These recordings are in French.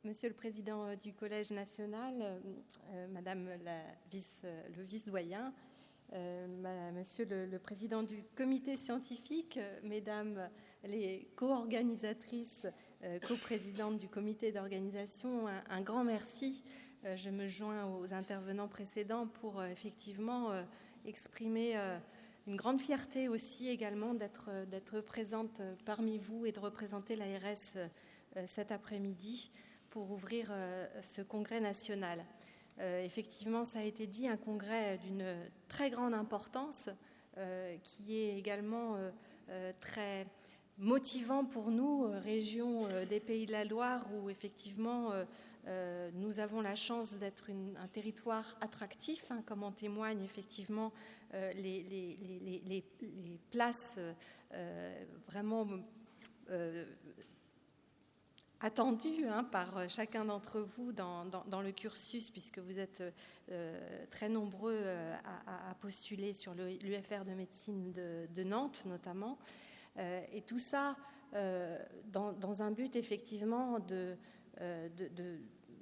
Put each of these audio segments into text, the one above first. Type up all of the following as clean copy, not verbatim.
Monsieur le Président du Collège national, Madame le vice-doyen, Monsieur le Président du Comité scientifique, Mesdames les co-organisatrices, co-présidentes du comité d'organisation, un grand merci. Je me joins aux intervenants précédents pour effectivement exprimer une grande fierté aussi également d'être présente parmi vous et de représenter l'ARS cet après-midi pour ouvrir ce congrès national. Effectivement, ça a été dit, un congrès d'une très grande importance qui est également très motivant pour nous, région des Pays de la Loire, où effectivement nous avons la chance d'être un territoire attractif, comme en témoignent effectivement les places vraiment attendu par chacun d'entre vous dans le cursus, puisque vous êtes très nombreux à postuler sur l'UFR de médecine de Nantes notamment. Et tout ça dans un but effectivement de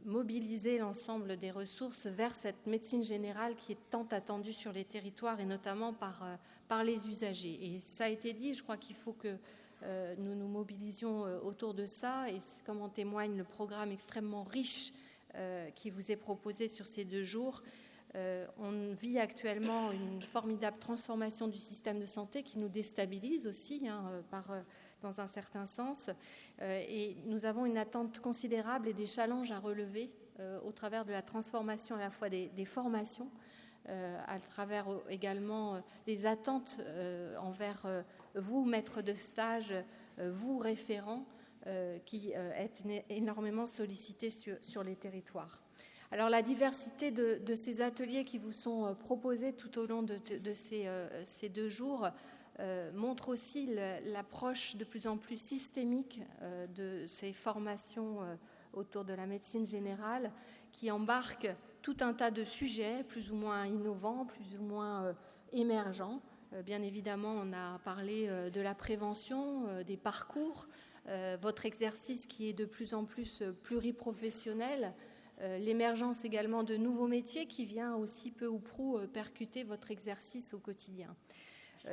mobiliser l'ensemble des ressources vers cette médecine générale qui est tant attendue sur les territoires et notamment par les usagers. Et ça a été dit, je crois qu'il faut que nous nous mobilisions autour de ça, et comme en témoigne le programme extrêmement riche qui vous est proposé sur ces 2 jours. On vit actuellement une formidable transformation du système de santé qui nous déstabilise aussi dans un certain sens, et nous avons une attente considérable et des challenges à relever au travers de la transformation à la fois des formations, à travers également les attentes envers vous, maîtres de stage, vous, référents, qui êtes énormément sollicités sur les territoires. Alors la diversité de ces ateliers qui vous sont proposés tout au long de ces 2 jours montre aussi l'approche de plus en plus systémique de ces formations autour de la médecine générale, qui embarque tout un tas de sujets plus ou moins innovants, plus ou moins émergents. Bien évidemment, on a parlé de la prévention, des parcours, votre exercice qui est de plus en plus pluriprofessionnel, l'émergence également de nouveaux métiers qui vient aussi peu ou prou percuter votre exercice au quotidien.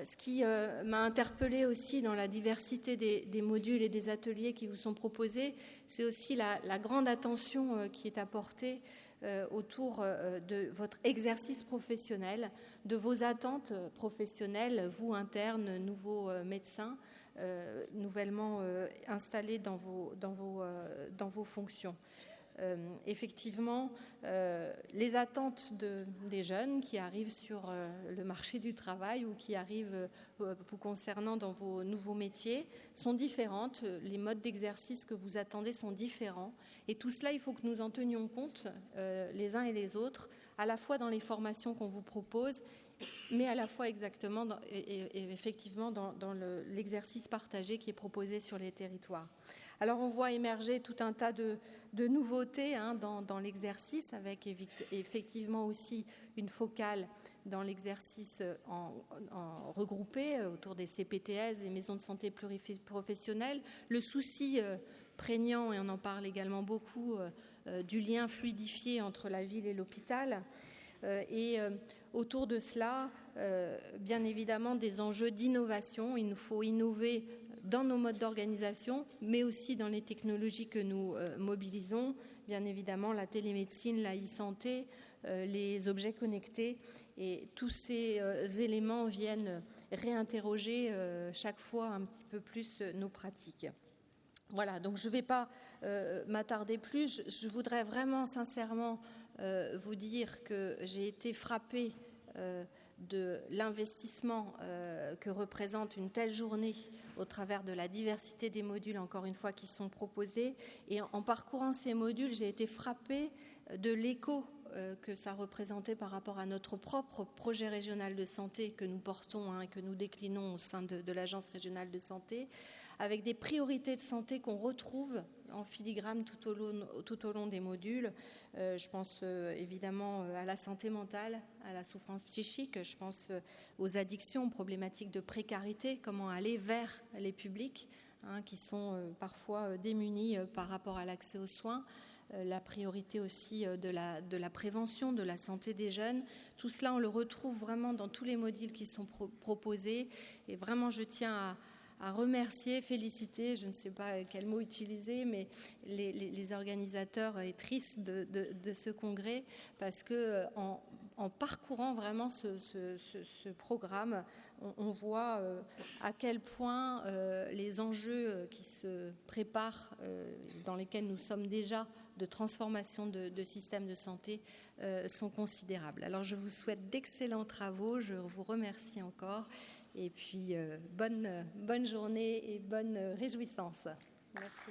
Ce qui m'a interpellée aussi dans la diversité des modules et des ateliers qui vous sont proposés, c'est aussi la grande attention qui est apportée autour de votre exercice professionnel, de vos attentes professionnelles, vous internes, nouveaux médecins, nouvellement installés dans vos fonctions. Effectivement, les attentes des jeunes qui arrivent sur le marché du travail ou qui arrivent vous concernant dans vos nouveaux métiers sont différentes. Les modes d'exercice que vous attendez sont différents. Et tout cela, il faut que nous en tenions compte les uns et les autres, à la fois dans les formations qu'on vous propose, mais à la fois exactement et effectivement dans l'exercice partagé qui est proposé sur les territoires. Alors on voit émerger tout un tas de nouveautés dans l'exercice, avec effectivement aussi une focale dans l'exercice en regroupé autour des CPTS, des maisons de santé pluriprofessionnelles. Le souci prégnant, et on en parle également beaucoup, du lien fluidifié entre la ville et l'hôpital. Et autour de cela, bien évidemment, des enjeux d'innovation. Il nous faut innover dans nos modes d'organisation, mais aussi dans les technologies que nous mobilisons. Bien évidemment, la télémédecine, la e-santé, les objets connectés. Et tous ces éléments viennent réinterroger chaque fois un petit peu plus nos pratiques. Voilà, donc je ne vais pas m'attarder plus. Je voudrais vraiment sincèrement vous dire que j'ai été frappée de l'investissement que représente une telle journée au travers de la diversité des modules, encore une fois, qui sont proposés. Et en parcourant ces modules, j'ai été frappée de l'écho que ça représentait par rapport à notre propre projet régional de santé que nous portons et que nous déclinons au sein de l'Agence régionale de santé, avec des priorités de santé qu'on retrouve en filigrane tout au long des modules. Je pense évidemment à la santé mentale, à la souffrance psychique, je pense aux addictions, aux problématiques de précarité, comment aller vers les publics qui sont parfois démunis par rapport à l'accès aux soins. la priorité aussi de la prévention, de la santé des jeunes. Tout cela, on le retrouve vraiment dans tous les modules qui sont proposés. Et vraiment, je tiens à remercier, féliciter, je ne sais pas quel mot utiliser, mais les organisateurs et tristes de ce congrès, parce que en parcourant vraiment ce programme, on voit à quel point les enjeux qui se préparent, dans lesquels nous sommes déjà, de transformation de systèmes de santé, sont considérables. Alors je vous souhaite d'excellents travaux, je vous remercie encore. Et puis, bonne journée et bonne réjouissance. Merci.